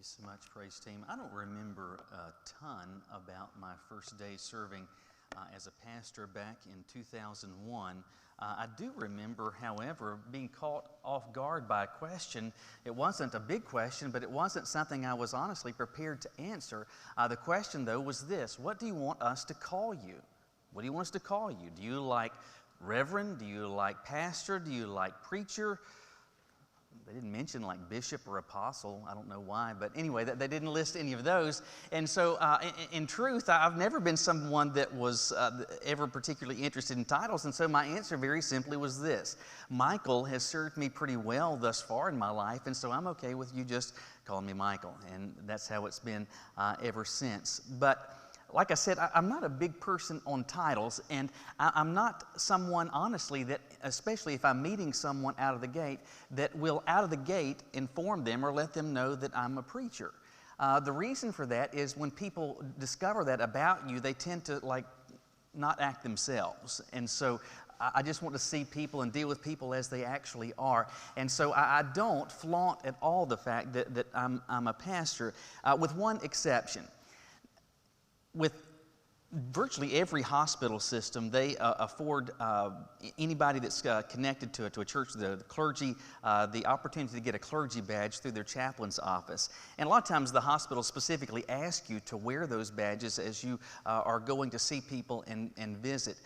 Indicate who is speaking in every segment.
Speaker 1: you so much, praise team. I don't remember a ton about my first day serving as a pastor back in 2001. I do remember, however, being caught off guard by a question. It wasn't a big question, but it wasn't something I was honestly prepared to answer. The question, though, was this: what do you want us to call you? What do you want us to call you? Do you like reverend? Do you like pastor? Do you like preacher? They didn't mention like bishop or apostle. I don't know why, but anyway, they didn't list any of those. And so, in truth, I've never been someone that was ever particularly interested in titles. And so my answer very simply was this: Michael has served me pretty well thus far in my life, and so I'm okay with you just calling me Michael. And that's how it's been ever since. But like I said, I'm not a big person on titles, and I'm not someone, honestly, that, especially if I'm meeting someone out of the gate, that will out of the gate inform them or let them know that I'm a preacher. The reason for that is when people discover that about you, they tend to not act themselves. And so I just want to see people and deal with people as they actually are. And so I don't flaunt at all the fact that I'm a pastor, with one exception. With virtually every hospital system, they afford anybody that's connected to a church, the clergy, the opportunity to get a clergy badge through their chaplain's office. And a lot of times the hospitals specifically ask you to wear those badges as you are going to see people and visit.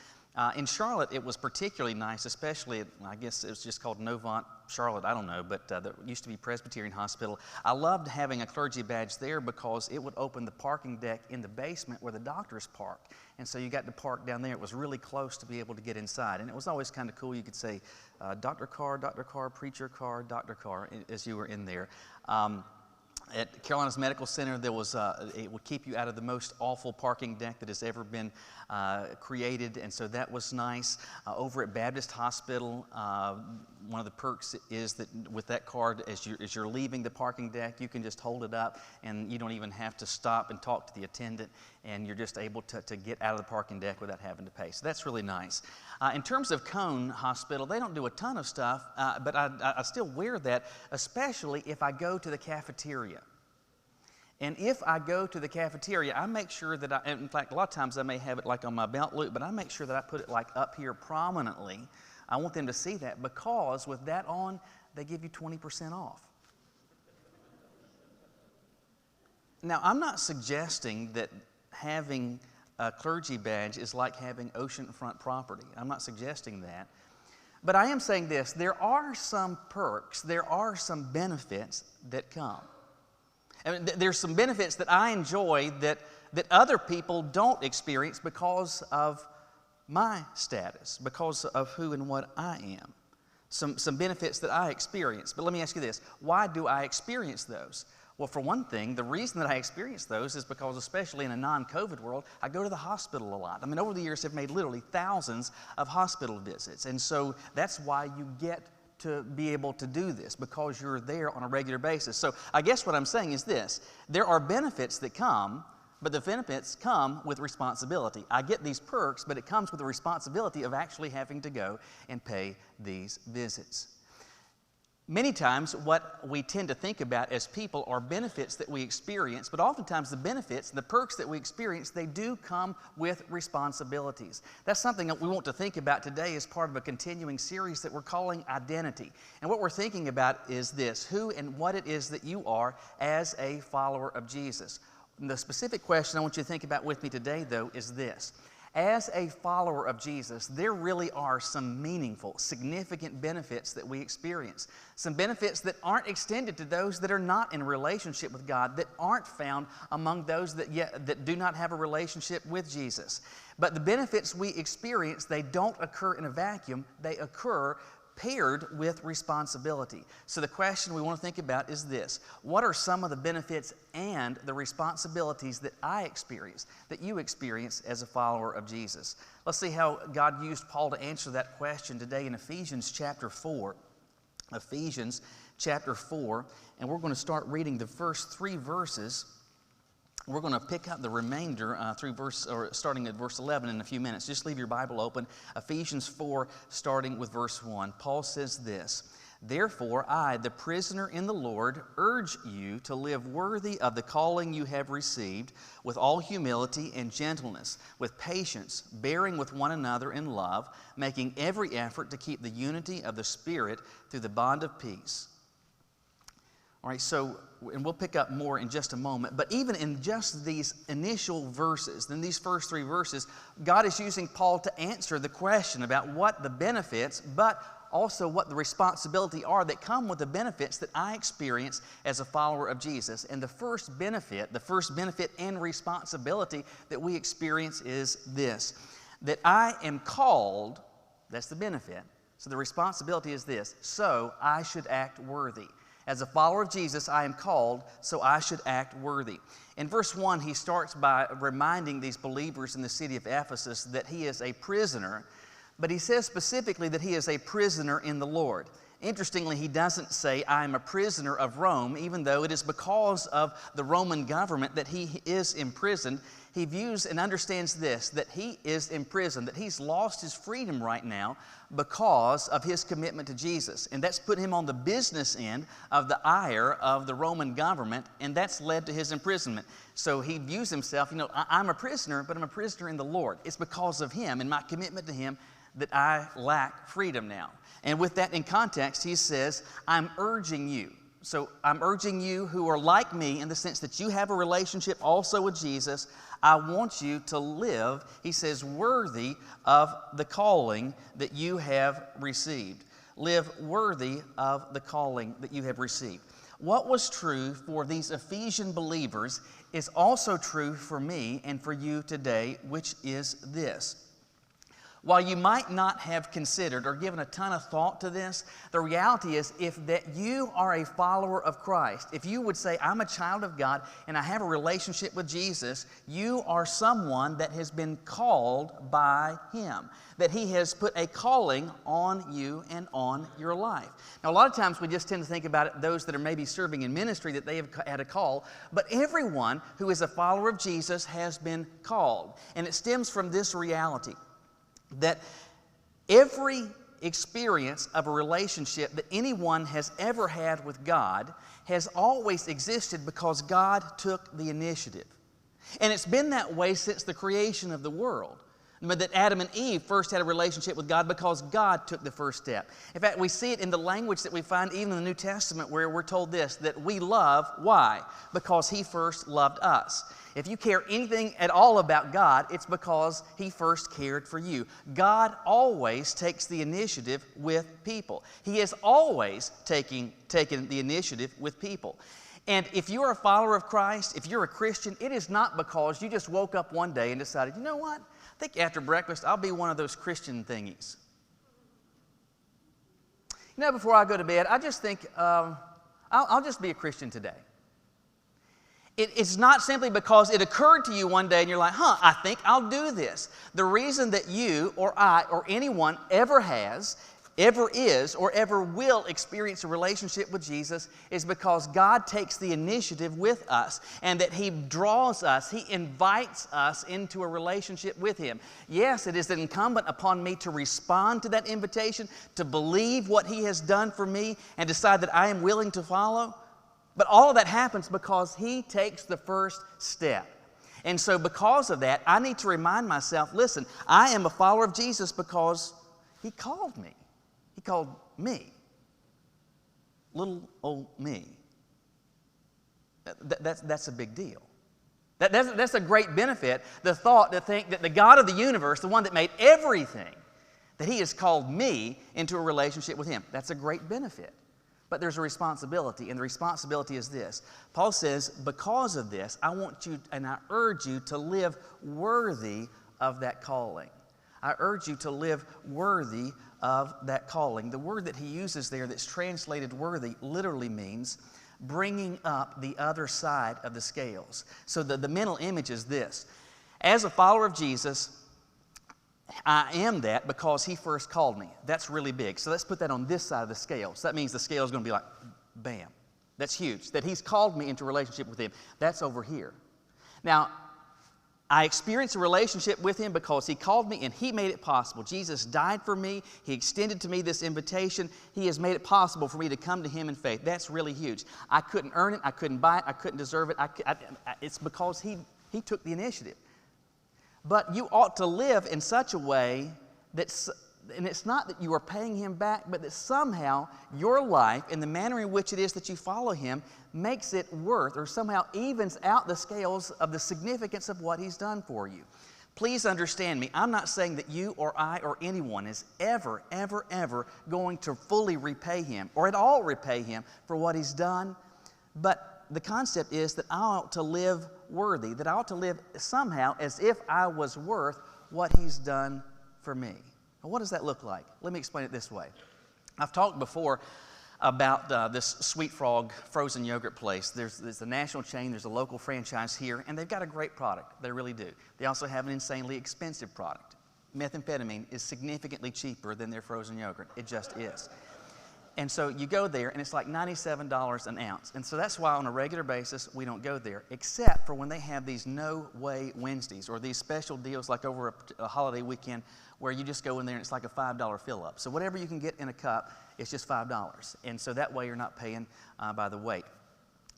Speaker 1: In Charlotte, it was particularly nice, especially, I guess it was just called Novant Charlotte, I don't know, but that used to be Presbyterian Hospital. I loved having a clergy badge there because it would open the parking deck in the basement where the doctors park. And so you got to park down there. It was really close to be able to get inside. And it was always kind of cool. You could say, Dr. Carr, Preacher Carr, Dr. Carr, as you were in there. At Carolina's Medical Center, there was it would keep you out of the most awful parking deck that has ever been created, and so that was nice. Over at Baptist Hospital, one of the perks is that with that card, as you're leaving the parking deck, you can just hold it up, and you don't even have to stop and talk to the attendant, and you're just able to get out of the parking deck without having to pay. So that's really nice. In terms of Cone Hospital, they don't do a ton of stuff, but I still wear that, especially if I go to the cafeteria. And if I go to the cafeteria, I make sure that in fact, a lot of times I may have it like on my belt loop, but I make sure that I put it like up here prominently. I want them to see that because with that on, they give you 20% off. Now, I'm not suggesting that having a clergy badge is like having oceanfront property. I'm not suggesting that. But I am saying this: there are some perks, there are some benefits that come. I mean, there's some benefits that I enjoy that other people don't experience because of my status, because of who and what I am. Some benefits that I experience. But let me ask you this: why do I experience those? Well, for one thing, the reason that I experience those is because, especially in a non-COVID world, I go to the hospital a lot. I mean, over the years, I've made literally thousands of hospital visits. And so that's why you get to be able to do this, because you're there on a regular basis. So I guess what I'm saying is this: there are benefits that come, but the benefits come with responsibility. I get these perks, but it comes with the responsibility of actually having to go and pay these visits. Many times what we tend to think about as people are benefits that we experience, but oftentimes the benefits, the perks that we experience, they do come with responsibilities. That's something that we want to think about today as part of a continuing series that we're calling Identity. And what we're thinking about is this: who and what it is that you are as a follower of Jesus. And the specific question I want you to think about with me today, though, is this: as a follower of Jesus, there really are some meaningful, significant benefits that we experience. Some benefits that aren't extended to those that are not in a relationship with God, that aren't found among those that do not have a relationship with Jesus. But the benefits we experience, they don't occur in a vacuum. They occur paired with responsibility. So the question we want to think about is this: what are some of the benefits and the responsibilities that I experience, that you experience as a follower of Jesus? Let's see how God used Paul to answer that question today in Ephesians chapter 4. Ephesians chapter 4, and we're going to start reading the first 3 verses. We're going to pick up the remainder starting at verse 11 in a few minutes. Just leave your Bible open. Ephesians 4, starting with verse 1. Paul says this: Therefore, I, the prisoner in the Lord, urge you to live worthy of the calling you have received, with all humility and gentleness, with patience, bearing with one another in love, making every effort to keep the unity of the Spirit through the bond of peace. All right, and we'll pick up more in just a moment, but even in just these initial verses, in these first 3 verses, God is using Paul to answer the question about what the benefits, but also what the responsibility are that come with the benefits that I experience as a follower of Jesus. And the first benefit and responsibility that we experience is this, that I am called, that's the benefit. So the responsibility is this, so I should act worthy. As a follower of Jesus, I am called, so I should act worthy. In verse 1, he starts by reminding these believers in the city of Ephesus that he is a prisoner, but he says specifically that he is a prisoner in the Lord. Interestingly, he doesn't say, I am a prisoner of Rome, even though it is because of the Roman government that he is imprisoned. He views and understands this, that he is imprisoned, that he's lost his freedom right now because of his commitment to Jesus. And that's put him on the business end of the ire of the Roman government, and that's led to his imprisonment. So he views himself, I'm a prisoner, but I'm a prisoner in the Lord. It's because of him and my commitment to him that I lack freedom now. And with that in context, he says, I'm urging you. So I'm urging you who are like me in the sense that you have a relationship also with Jesus. I want you to live, he says, worthy of the calling that you have received. Live worthy of the calling that you have received. What was true for these Ephesian believers is also true for me and for you today, which is this. While you might not have considered or given a ton of thought to this, the reality is if that you are a follower of Christ, if you would say, I'm a child of God and I have a relationship with Jesus, you are someone that has been called by Him, that He has put a calling on you and on your life. Now, a lot of times we just tend to think about it, those that are maybe serving in ministry, that they have had a call, but everyone who is a follower of Jesus has been called. And it stems from this reality, that every experience of a relationship that anyone has ever had with God has always existed because God took the initiative. And it's been that way since the creation of the world. But that Adam and Eve first had a relationship with God because God took the first step. In fact, we see it in the language that we find even in the New Testament where we're told this, that we love, why? Because He first loved us. If you care anything at all about God, it's because He first cared for you. God always takes the initiative with people. He has always taken the initiative with people. And if you're a follower of Christ, if you're a Christian, it is not because you just woke up one day and decided, you know what? I think after breakfast, I'll be one of those Christian thingies. Before I go to bed, I just think, I'll just be a Christian today. It's not simply because it occurred to you one day and you're like, I think I'll do this. The reason that you or I or anyone ever has, ever is, or ever will experience a relationship with Jesus is because God takes the initiative with us and that He draws us, He invites us into a relationship with Him. Yes, it is incumbent upon me to respond to that invitation, to believe what He has done for me and decide that I am willing to follow. But all of that happens because He takes the first step. And so because of that, I need to remind myself, listen, I am a follower of Jesus because He called me. He called me. Little old me. That's a big deal. That's a great benefit, the thought to think that the God of the universe, the one that made everything, that He has called me into a relationship with Him. That's a great benefit. But there's a responsibility, and the responsibility is this. Paul says, because of this, I want you and I urge you to live worthy of that calling. I urge you to live worthy of that calling. The word that he uses there that's translated worthy literally means bringing up the other side of the scales. So the mental image is this. As a follower of Jesus, I am that because He first called me. That's really big. So let's put that on this side of the scale. So that means the scale is going to be like, bam. That's huge. That He's called me into a relationship with Him. That's over here. Now, I experienced a relationship with Him because He called me and He made it possible. Jesus died for me. He extended to me this invitation. He has made it possible for me to come to Him in faith. That's really huge. I couldn't earn it. I couldn't buy it. I couldn't deserve it. It's because He took the initiative. But you ought to live in such a way that, and it's not that you are paying Him back, but that somehow your life and the manner in which it is that you follow Him makes it worth, or somehow evens out the scales of the significance of what He's done for you. Please understand me. I'm not saying that you or I or anyone is ever, ever, ever going to fully repay Him or at all repay Him for what He's done. But the concept is that I ought to live worthy, that I ought to live somehow as if I was worth what He's done for me. Now, what does that look like? Let me explain it this way. I've talked before about this Sweet Frog frozen yogurt place. There's a national chain, there's a local franchise here, and they've got a great product. They really do. They also have an insanely expensive product. Methamphetamine is significantly cheaper than their frozen yogurt. It just is. And so you go there, and it's like $97 an ounce. And so that's why on a regular basis, we don't go there, except for when they have these no-way Wednesdays or these special deals like over a holiday weekend where you just go in there and it's like a $5 fill-up. So whatever you can get in a cup, it's just $5. And so that way you're not paying by the weight.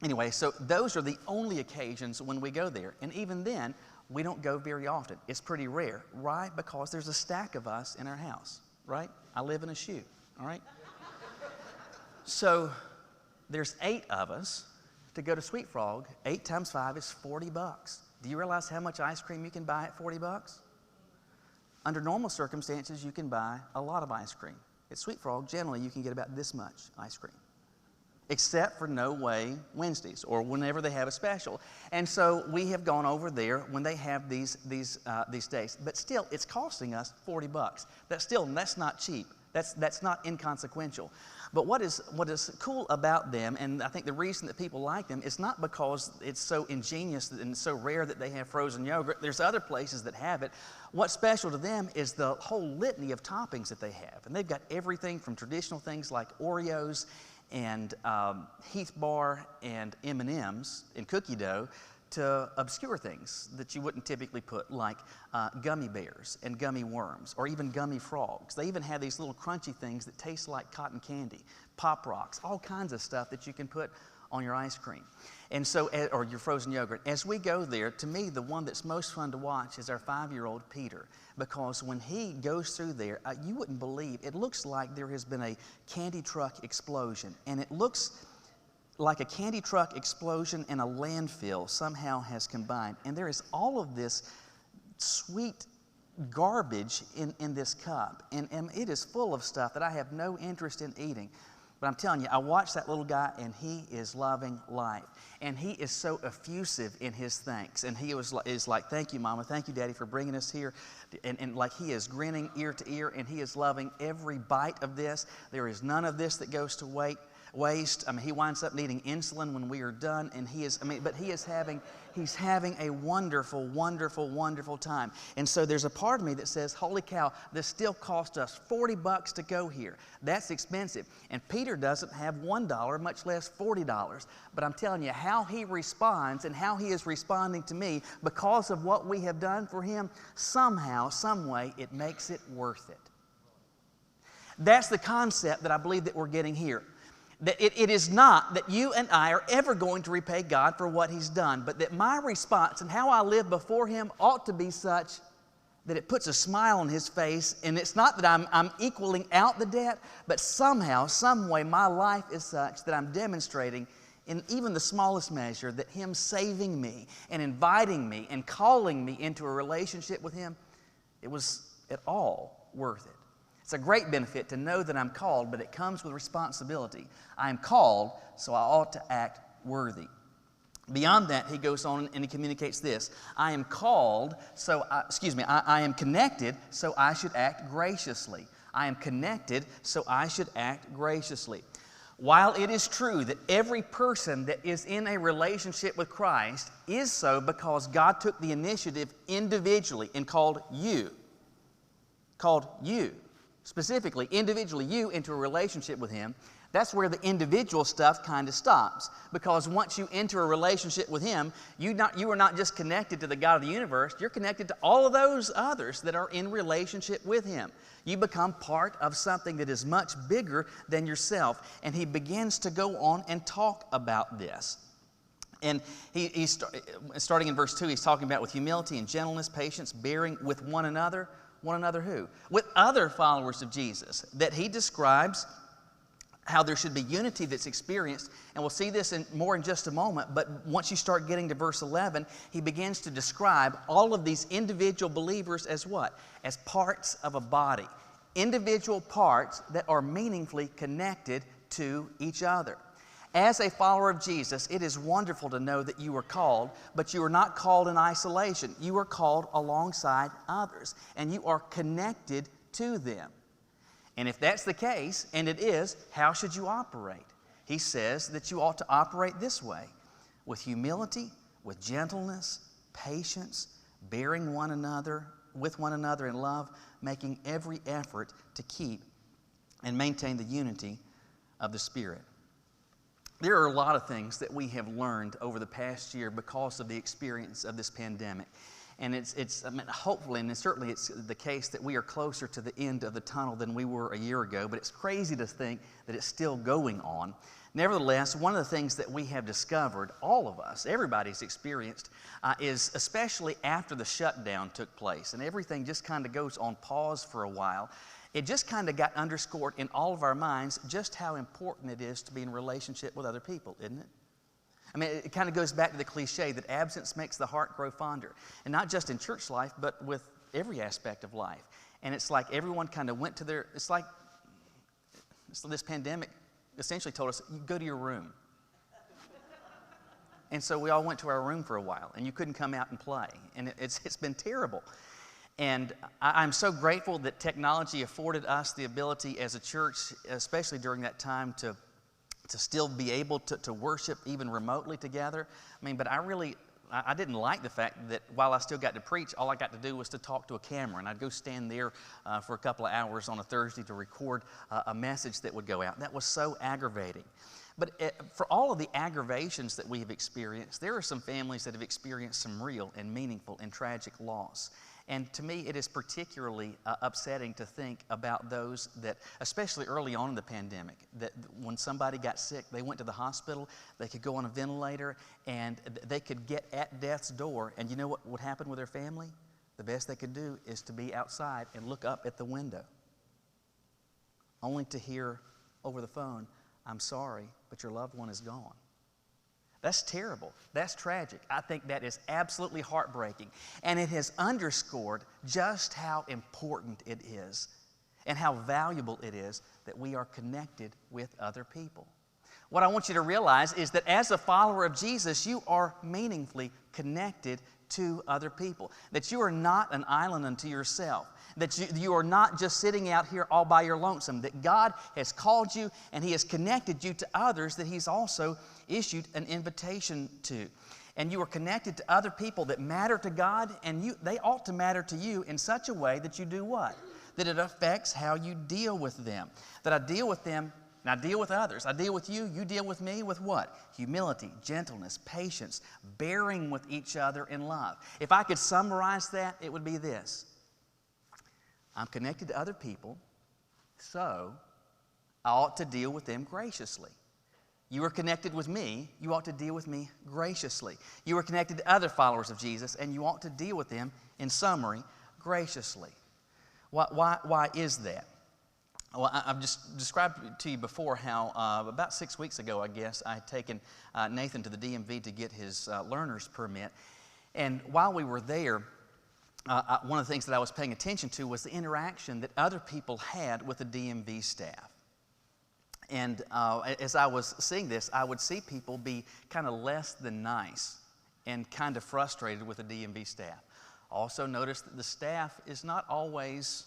Speaker 1: Anyway, so those are the only occasions when we go there. And even then, we don't go very often. It's pretty rare. Why? Because there's a stack of us in our house, right? I live in a shoe, all right? So there's 8 of us to go to Sweet Frog. 8 times 5 is $40. Do you realize how much ice cream you can buy at $40? Under normal circumstances, you can buy a lot of ice cream. At Sweet Frog, generally, you can get about this much ice cream, except for No Way Wednesdays or whenever they have a special. And so we have gone over there when they have these days. But still, it's costing us $40. That's not cheap. That's not inconsequential. But what is cool about them, and I think the reason that people like them, is not because it's so ingenious and so rare that they have frozen yogurt. There's other places that have it. What's special to them is the whole litany of toppings that they have. And they've got everything from traditional things like Oreos and Heath Bar and M&Ms and cookie dough to obscure things that you wouldn't typically put, like gummy bears and gummy worms, or even gummy frogs. They even have these little crunchy things that taste like cotton candy, Pop Rocks, all kinds of stuff that you can put on your ice cream, and so, or your frozen yogurt. As we go there, to me, the one that's most fun to watch is our 5-year-old Peter, because when he goes through there, you wouldn't believe, it looks like there has been a candy truck explosion, and it looks like a candy truck explosion and a landfill somehow has combined. And there is all of this sweet garbage in this cup. And it is full of stuff that I have no interest in eating. But I'm telling you, I watch that little guy, and he is loving life. And he is so effusive in his thanks. And he is like, thank you, Mama. Thank you, Daddy, for bringing us here. And like he is grinning ear to ear, and he is loving every bite of this. There is none of this that goes to waste. I mean, he winds up needing insulin when we are done, and he's having a wonderful, wonderful, wonderful time. And so there's a part of me that says, holy cow, this still cost us $40 to go here. That's expensive. And Peter doesn't have $1, much less $40. But I'm telling you, how he responds and how he is responding to me because of what we have done for him, somehow, some way, it makes it worth it. That's the concept that I believe that we're getting here. That it is not that you and I are ever going to repay God for what He's done, but that my response and how I live before Him ought to be such that it puts a smile on His face. And it's not that I'm equaling out the debt, but somehow, some way, my life is such that I'm demonstrating in even the smallest measure that Him saving me and inviting me and calling me into a relationship with Him, it was at all worth it. It's a great benefit to know that I'm called, but it comes with responsibility. I am called, so I ought to act worthy. Beyond that, he goes on and he communicates this. I am called, I am connected, so I should act graciously. I am connected, so I should act graciously. While it is true that every person that is in a relationship with Christ is so because God took the initiative individually and called you, specifically, individually, you into a relationship with Him, That's where the individual stuff kind of stops. Because once you enter a relationship with Him, you are not just connected to the God of the universe, you're connected to all of those others that are in relationship with Him. You become part of something that is much bigger than yourself. And He begins to go on and talk about this. And starting in verse 2, he's talking about with humility and gentleness, patience, bearing with one another. One another who? With other followers of Jesus. That he describes how there should be unity that's experienced. And we'll see this more in just a moment. But once you start getting to verse 11, he begins to describe all of these individual believers as what? As parts of a body. Individual parts that are meaningfully connected to each other. As a follower of Jesus, it is wonderful to know that you are called, but you are not called in isolation. You are called alongside others, and you are connected to them. And if that's the case, and it is, how should you operate? He says that you ought to operate this way, with humility, with gentleness, patience, bearing with one another in love, making every effort to keep and maintain the unity of the Spirit. There are a lot of things that we have learned over the past year because of the experience of this pandemic. And hopefully, and certainly it's the case that we are closer to the end of the tunnel than we were a year ago, but it's crazy to think that it's still going on. Nevertheless, one of the things that we have discovered, all of us, everybody's experienced, is especially after the shutdown took place and everything just kind of goes on pause for a while, it just kind of got underscored in all of our minds just how important it is to be in relationship with other people, isn't it? I mean, it kind of goes back to the cliche that absence makes the heart grow fonder. And not just in church life, but with every aspect of life. And it's like everyone kind of went to this pandemic essentially told us, you go to your room. And so we all went to our room for a while, and you couldn't come out and play. And it's been terrible. And I'm so grateful that technology afforded us the ability as a church, especially during that time, to still be able to worship even remotely together. I mean, but I didn't like the fact that while I still got to preach, all I got to do was to talk to a camera. And I'd go stand there for a couple of hours on a Thursday to record a message that would go out. That was so aggravating. But for all of the aggravations that we have experienced, there are some families that have experienced some real and meaningful and tragic loss. And to me, it is particularly upsetting to think about those that, especially early on in the pandemic, that when somebody got sick, they went to the hospital, they could go on a ventilator, and they could get at death's door. And you know what would happen with their family? The best they could do is to be outside and look up at the window, only to hear over the phone, "I'm sorry, but your loved one is gone." That's terrible. That's tragic. I think that is absolutely heartbreaking. And it has underscored just how important it is and how valuable it is that we are connected with other people. What I want you to realize is that as a follower of Jesus, you are meaningfully connected to other people. That you are not an island unto yourself. That you are not just sitting out here all by your lonesome. That God has called you and He has connected you to others that He's also issued an invitation to. And you are connected to other people that matter to God, and they ought to matter to you in such a way that you do what? That it affects how you deal with them. That I deal with them and I deal with others. I deal with you, you deal with me with what? Humility, gentleness, patience, bearing with each other in love. If I could summarize that, it would be this. I'm connected to other people, so I ought to deal with them graciously. You are connected with me, you ought to deal with me graciously. You are connected to other followers of Jesus, and you ought to deal with them, in summary, graciously. Why is that? Well, I've just described to you before how about 6 weeks ago, I guess, I had taken Nathan to the DMV to get his learner's permit. And while we were there, one of the things that I was paying attention to was the interaction that other people had with the DMV staff. And as I was seeing this, I would see people be kind of less than nice and kind of frustrated with the DMV staff. Also notice that the staff is not always,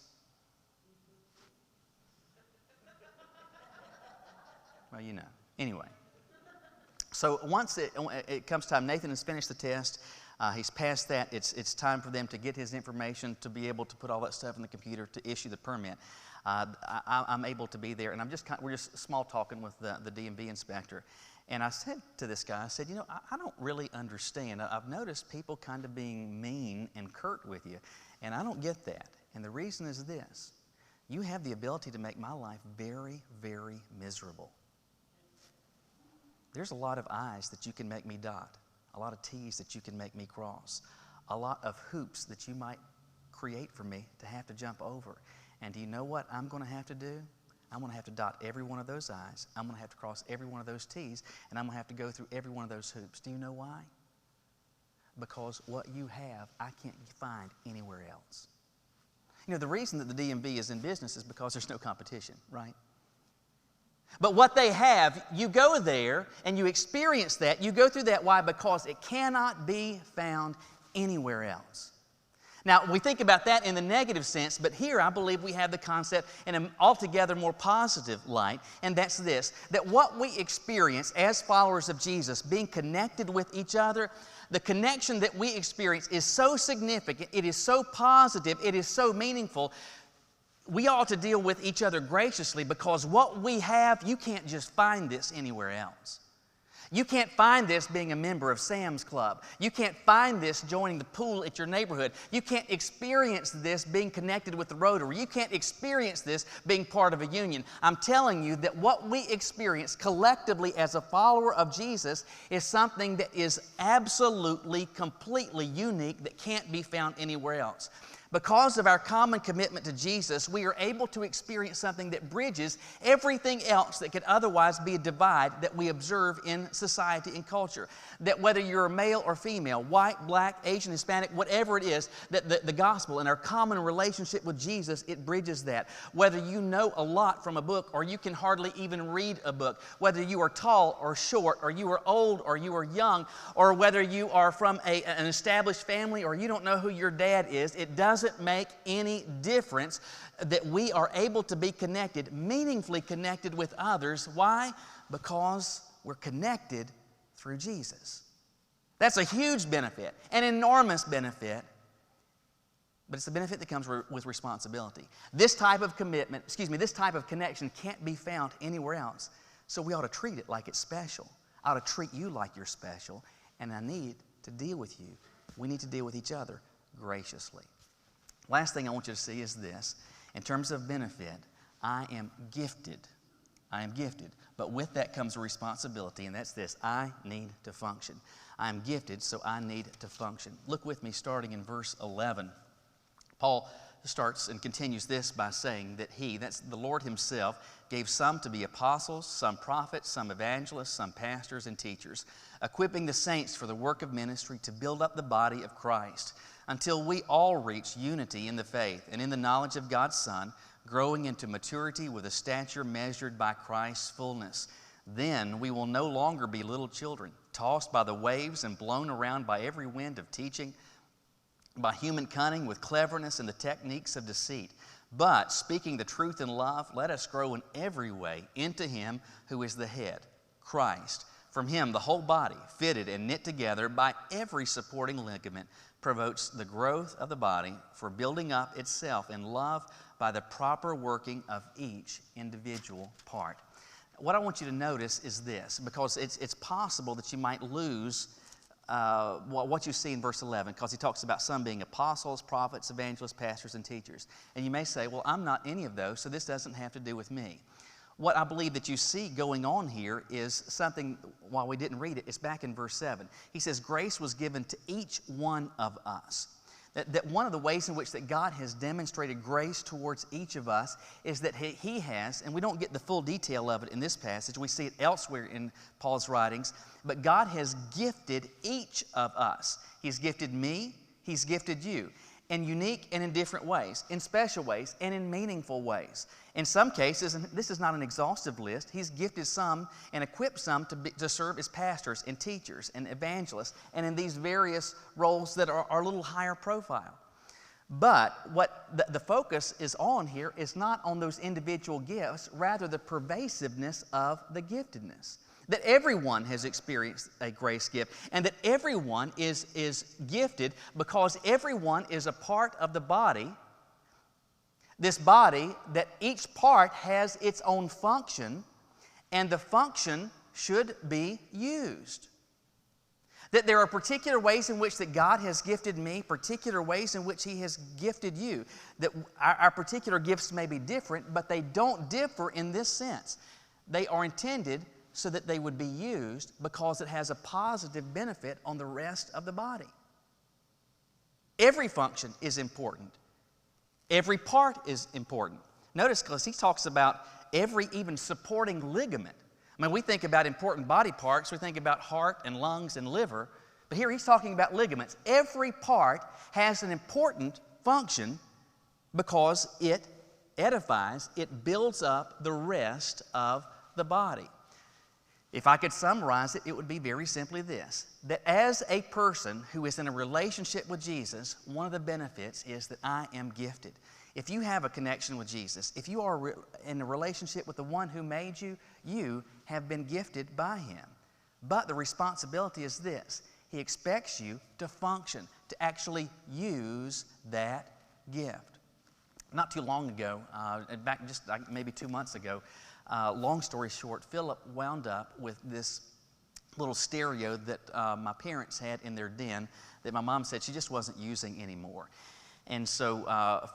Speaker 1: well, you know. Anyway, so once it comes time, Nathan has finished the test. He's passed that. It's time for them to get his information to be able to put all that stuff in the computer to issue the permit. I'm able to be there, and we're just small talking with the DMV inspector. And I said to this guy, I said, I don't really understand. I've noticed people kind of being mean and curt with you, and I don't get that. And the reason is this: you have the ability to make my life very, very miserable. There's a lot of I's that you can make me dot, a lot of T's that you can make me cross, a lot of hoops that you might create for me to have to jump over. And do you know what I'm going to have to do? I'm going to have to dot every one of those I's. I'm going to have to cross every one of those T's, and I'm going to have to go through every one of those hoops. Do you know why? Because what you have, I can't find anywhere else. The reason that the DMV is in business is because there's no competition, right? But what they have, you go there and you experience that. You go through that. Why? Because it cannot be found anywhere else. Now, we think about that in the negative sense, but here I believe we have the concept in an altogether more positive light, and that's this: that what we experience as followers of Jesus, being connected with each other, the connection that we experience is so significant, it is so positive, it is so meaningful. We ought to deal with each other graciously, because what we have, you can't just find this anywhere else. You can't find this being a member of Sam's Club. You can't find this joining the pool at your neighborhood. You can't experience this being connected with the Rotary. You can't experience this being part of a union. I'm telling you that what we experience collectively as a follower of Jesus is something that is absolutely, completely unique, that can't be found anywhere else. Because of our common commitment to Jesus, we are able to experience something that bridges everything else that could otherwise be a divide that we observe in society and culture. That whether you're a male or female, white, black, Asian, Hispanic, whatever it is, that the gospel and our common relationship with Jesus, it bridges that. Whether you know a lot from a book or you can hardly even read a book, whether you are tall or short, or you are old or you are young, or whether you are from an established family or you don't know who your dad is, it doesn't make any difference that we are able to be connected, meaningfully connected with others. Why? Because we're connected through Jesus. That's a huge benefit, an enormous benefit, but it's a benefit that comes with responsibility. This type of commitment, this type of connection can't be found anywhere else. So we ought to treat it like it's special. I ought to treat you like you're special, and I need to deal with you. We need to deal with each other graciously. Last thing I want you to see is this. In terms of benefit, I am gifted. I am gifted. But with that comes a responsibility, and that's this: I need to function. I am gifted, so I need to function. Look with me starting in verse 11. Paul starts and continues this by saying that that's the Lord Himself, gave some to be apostles, some prophets, some evangelists, some pastors and teachers, equipping the saints for the work of ministry to build up the body of Christ, until we all reach unity in the faith and in the knowledge of God's Son, growing into maturity with a stature measured by Christ's fullness. Then we will no longer be little children, tossed by the waves and blown around by every wind of teaching, by human cunning with cleverness and the techniques of deceit. But speaking the truth in love, let us grow in every way into Him who is the head, Christ. From Him the whole body, fitted and knit together by every supporting ligament, promotes the growth of the body for building up itself in love by the proper working of each individual part. What I want you to notice is this, because it's possible that you might lose what you see in verse 11, because he talks about some being apostles, prophets, evangelists, pastors, and teachers. And you may say, well, I'm not any of those, so this doesn't have to do with me. What I believe that you see going on here is something, while we didn't read it, it's back in verse 7. He says, grace was given to each one of us. That one of the ways in which that God has demonstrated grace towards each of us is that He has, and we don't get the full detail of it in this passage, we see it elsewhere in Paul's writings, but God has gifted each of us. He's gifted me, He's gifted you, in unique and in different ways, in special ways, and in meaningful ways. In some cases, and this is not an exhaustive list, He's gifted some and equipped some to serve as pastors and teachers and evangelists, and in these various roles that are a little higher profile. But what the focus is on here is not on those individual gifts, rather the pervasiveness of the giftedness. That everyone has experienced a grace gift, and that everyone is gifted because everyone is a part of the body this body, that each part has its own function, and the function should be used. That there are particular ways in which that God has gifted me, particular ways in which He has gifted you. That our particular gifts may be different, but they don't differ in this sense. They are intended so that they would be used because it has a positive benefit on the rest of the body. Every function is important. Every part is important. Notice, because he talks about every even supporting ligament. I mean, we think about important body parts. We think about heart and lungs and liver. But here he's talking about ligaments. Every part has an important function because it edifies, it builds up the rest of the body. If I could summarize it, it would be very simply this: that as a person who is in a relationship with Jesus, one of the benefits is that I am gifted. If you have a connection with Jesus, if you are in a relationship with the one who made you, you have been gifted by Him. But the responsibility is this: He expects you to function, to actually use that gift. Not too long ago, back just maybe 2 months ago, long story short, Philip wound up with this little stereo that my parents had in their den that my mom said she just wasn't using anymore. And so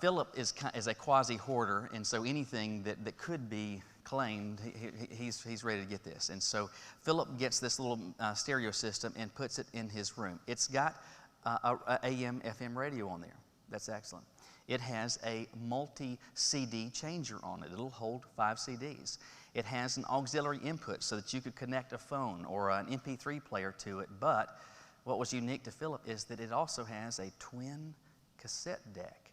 Speaker 1: Philip is a quasi-hoarder, and so anything that could be claimed, he's ready to get this. And so Philip gets this little stereo system and puts it in his room. It's got a AM, FM radio on there. That's excellent. It has a multi-CD changer on it. It'll hold 5 CDs. It has an auxiliary input so that you could connect a phone or an MP3 player to it. But what was unique to Philip is that it also has a twin cassette deck.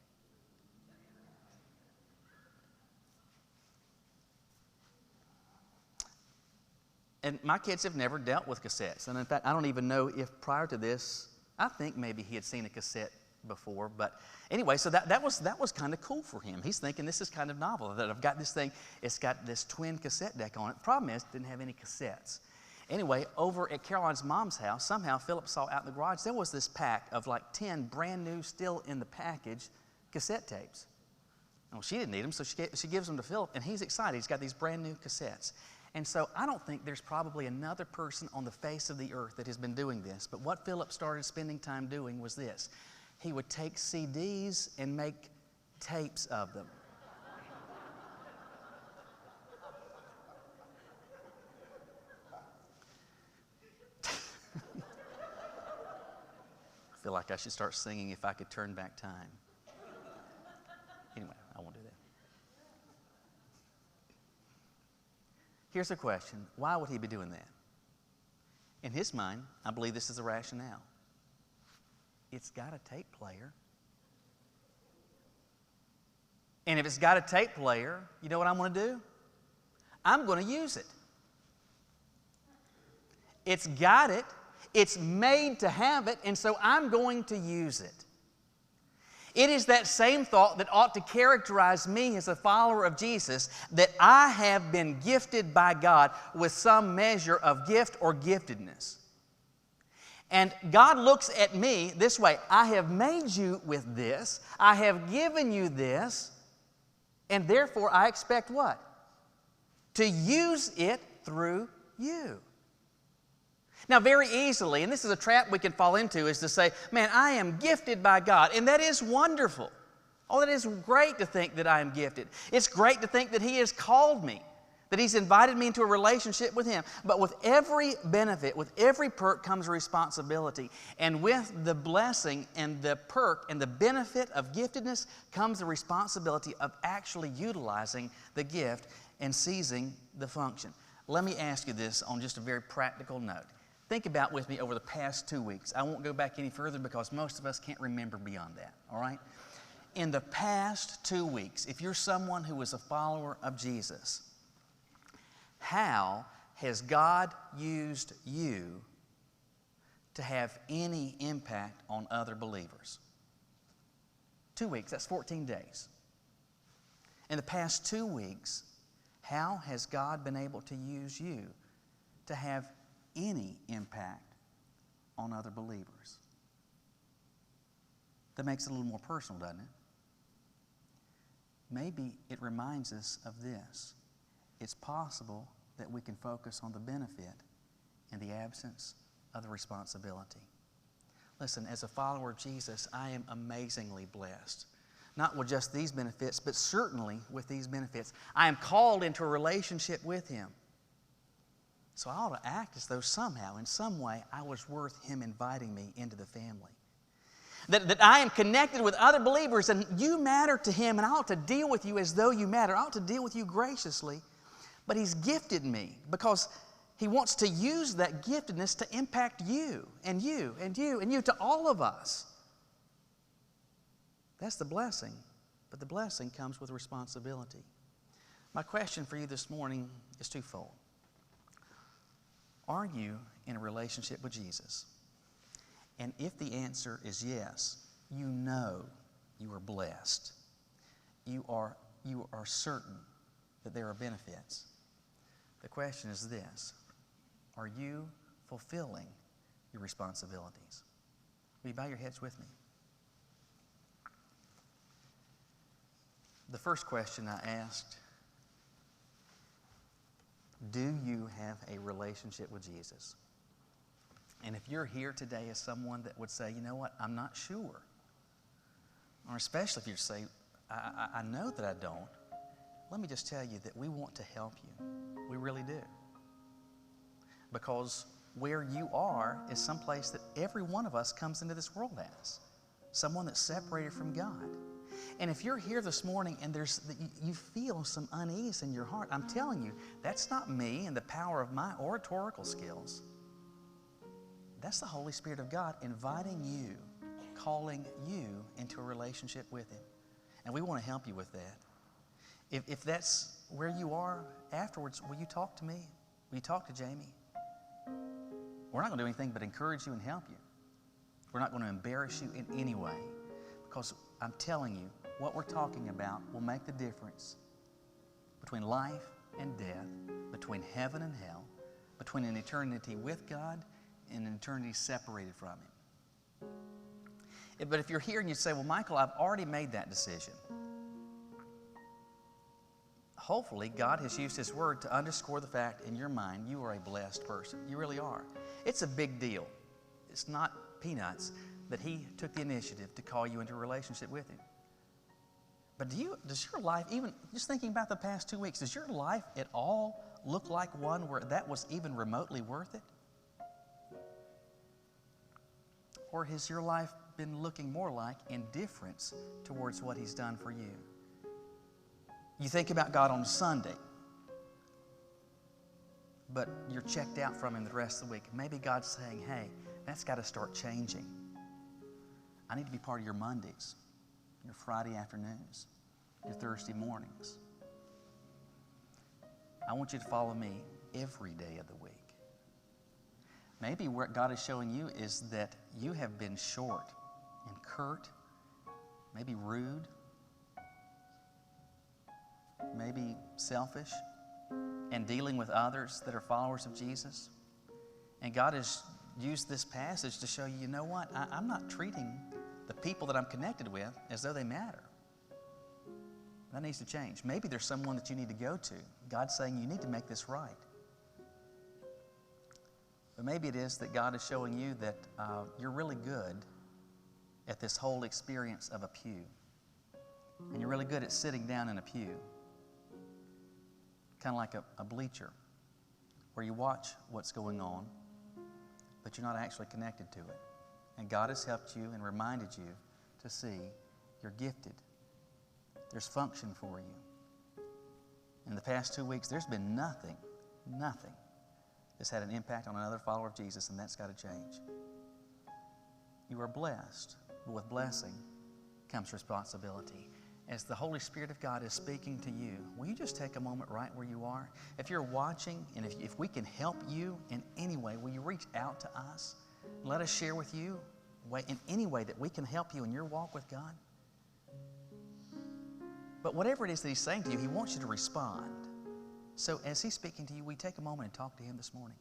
Speaker 1: And my kids have never dealt with cassettes. And in fact, I don't even know if prior to this, I think maybe he had seen a cassette before. But anyway, so that was kind of cool for him. He's thinking this is kind of novel, that I've got this thing, it's got this twin cassette deck on it. The problem is it didn't have any cassettes. Anyway, over at Caroline's mom's house, somehow Philip saw out in the garage, there was this pack of like 10 brand new, still in the package, cassette tapes. Well, she didn't need them, so she gives them to Philip, and he's excited. He's got these brand new cassettes. And so I don't think there's probably another person on the face of the earth that has been doing this. But what Philip started spending time doing was this. He would take CDs and make tapes of them. I feel like I should start singing If I Could Turn Back Time. Anyway, I won't do that. Here's a question. Why would he be doing that? In his mind, I believe this is the rationale. It's got a tape player. And if it's got a tape player, you know what I'm going to do? I'm going to use it. It's got it. It's made to have it, and so I'm going to use it. It is that same thought that ought to characterize me as a follower of Jesus, that I have been gifted by God with some measure of gift or giftedness. And God looks at me this way. I have made you with this. I have given you this. And therefore, I expect what? To use it through you. Now, very easily, and this is a trap we can fall into, is to say, man, I am gifted by God. And that is wonderful. Oh, that is great to think that I am gifted. It's great to think that He has called me, that He's invited me into a relationship with Him. But with every benefit, with every perk comes a responsibility. And with the blessing and the perk and the benefit of giftedness comes the responsibility of actually utilizing the gift and seizing the function. Let me ask you this on just a very practical note. Think about with me over the past 2 weeks. I won't go back any further because most of us can't remember beyond that, all right? In the past 2 weeks, if you're someone who is a follower of Jesus, how has God used you to have any impact on other believers? 2 weeks, that's 14 days. In the past 2 weeks, how has God been able to use you to have any impact on other believers? That makes it a little more personal, doesn't it? maybe it reminds us of this. It's possible that we can focus on the benefit in the absence of the responsibility. Listen, as a follower of Jesus, I am amazingly blessed. Not with just these benefits, but certainly with these benefits. I am called into a relationship with Him. So I ought to act as though somehow, in some way, I was worth Him inviting me into the family. That I am connected with other believers and you matter to Him, and I ought to deal with you as though you matter. I ought to deal with you graciously. But He's gifted me because He wants to use that giftedness to impact you and you and you and you, to all of us. That's the blessing, but the blessing comes with responsibility. My question for you this morning is twofold. Are you in a relationship with Jesus? And if the answer is yes, you know you are blessed. You are certain that there are benefits. The question is this: are you fulfilling your responsibilities? Will you bow your heads with me? The first question I asked, do you have a relationship with Jesus? And if you're here today as someone that would say, you know what, I'm not sure, or especially if you say, I know that I don't, let me just tell you that we want to help you. We really do. Because where you are is someplace that every one of us comes into this world as. Someone that's separated from God. And if you're here this morning and you feel some unease in your heart, I'm telling you, that's not me and the power of my oratorical skills. That's the Holy Spirit of God inviting you, calling you into a relationship with Him. And we want to help you with that. If that's where you are afterwards, will you talk to me? Will you talk to Jamie? We're not going to do anything but encourage you and help you. We're not going to embarrass you in any way, because I'm telling you, what we're talking about will make the difference between life and death, between heaven and hell, between an eternity with God and an eternity separated from Him. But if you're here and you say, well, Michael, I've already made that decision. Hopefully, God has used His Word to underscore the fact in your mind you are a blessed person. You really are. It's a big deal. It's not peanuts that He took the initiative to call you into a relationship with Him. But does your life, even just thinking about the past 2 weeks, does your life at all look like one where that was even remotely worth it? Or has your life been looking more like indifference towards what He's done for you? You think about God on Sunday, but you're checked out from Him the rest of the week. Maybe God's saying, hey, that's got to start changing. I need to be part of your Mondays, your Friday afternoons, your Thursday mornings. I want you to follow me every day of the week. Maybe what God is showing you is that you have been short and curt, maybe rude, maybe selfish, and dealing with others that are followers of Jesus. And God has used this passage to show you, you know what? I'm not treating the people that I'm connected with as though they matter. That needs to change. Maybe there's someone that you need to go to. God's saying you need to make this right. But maybe it is that God is showing you that you're really good at this whole experience of a pew. And you're really good at sitting down in a pew. Kind of like a bleacher, where you watch what's going on, but you're not actually connected to it. And God has helped you and reminded you to see you're gifted. There's function for you. In the past 2 weeks, there's been nothing that's had an impact on another follower of Jesus, and that's got to change. You are blessed, but with blessing comes responsibility. As the Holy Spirit of God is speaking to you, will you just take a moment right where you are? If you're watching, and if we can help you in any way, will you reach out to us? Let us share with you in any way that we can help you in your walk with God. But whatever it is that He's saying to you, He wants you to respond. So as He's speaking to you, we take a moment and talk to Him this morning.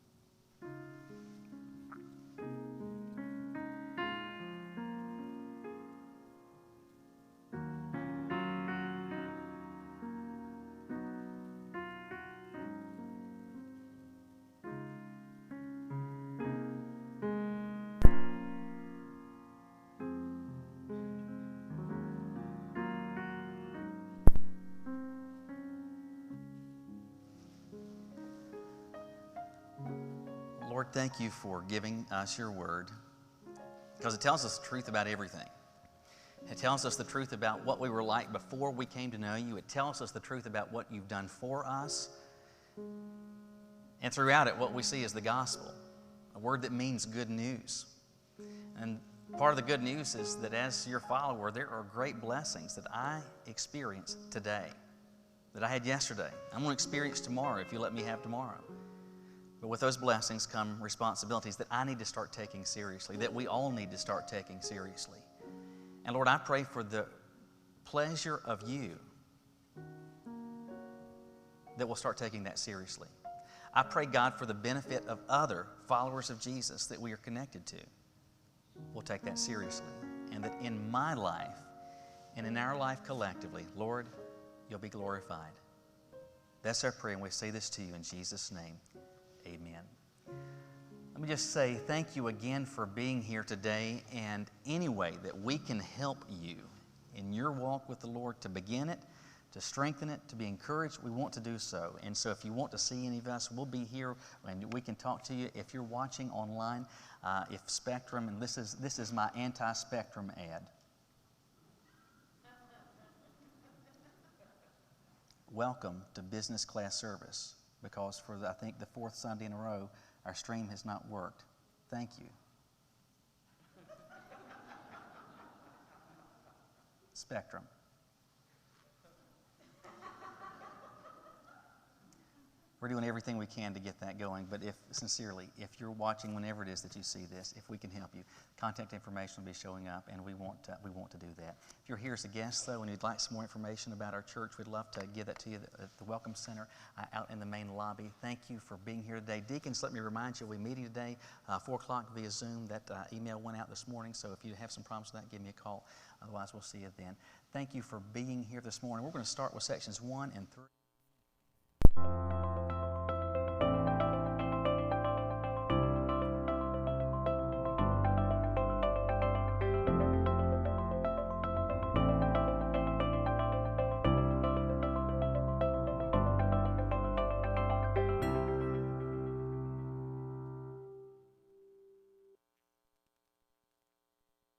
Speaker 1: thank you for giving us your word, because it tells us the truth about everything. It tells us the truth about what we were like before we came to know you. It tells us the truth about what you've done for us. And throughout it, what we see is the gospel, a word that means good news. And part of the good news is that as your follower, there are great blessings that I experience today, that I had yesterday. I'm going to experience tomorrow if you let me have tomorrow. But with those blessings come responsibilities that I need to start taking seriously, that we all need to start taking seriously. And Lord, I pray for the pleasure of you that we'll start taking that seriously. I pray, God, for the benefit of other followers of Jesus that we are connected to. We'll take that seriously. And that in my life and in our life collectively, Lord, you'll be glorified. That's our prayer, and we say this to you in Jesus' name. Amen. Let me just say thank you again for being here today, and any way that we can help you in your walk with the Lord to begin it, to strengthen it, to be encouraged, we want to do so. And so if you want to see any of us, we'll be here and we can talk to you. If you're watching online, if Spectrum, and this is my anti-Spectrum ad. Welcome to business class service, because for I think the fourth Sunday in a row, our stream has not worked. Thank you. Spectrum. We're doing everything we can to get that going, but if you're watching whenever it is that you see this, if we can help you, contact information will be showing up, and we want to do that. If you're here as a guest, though, and you'd like some more information about our church, we'd love to give that to you at the Welcome Center out in the main lobby. Thank you for being here today. Deacons, let me remind you, we're meeting today, 4 o'clock via Zoom. That email went out this morning, so if you have some problems with that, give me a call. Otherwise, we'll see you then. Thank you for being here this morning. We're going to start with sections 1 and 3.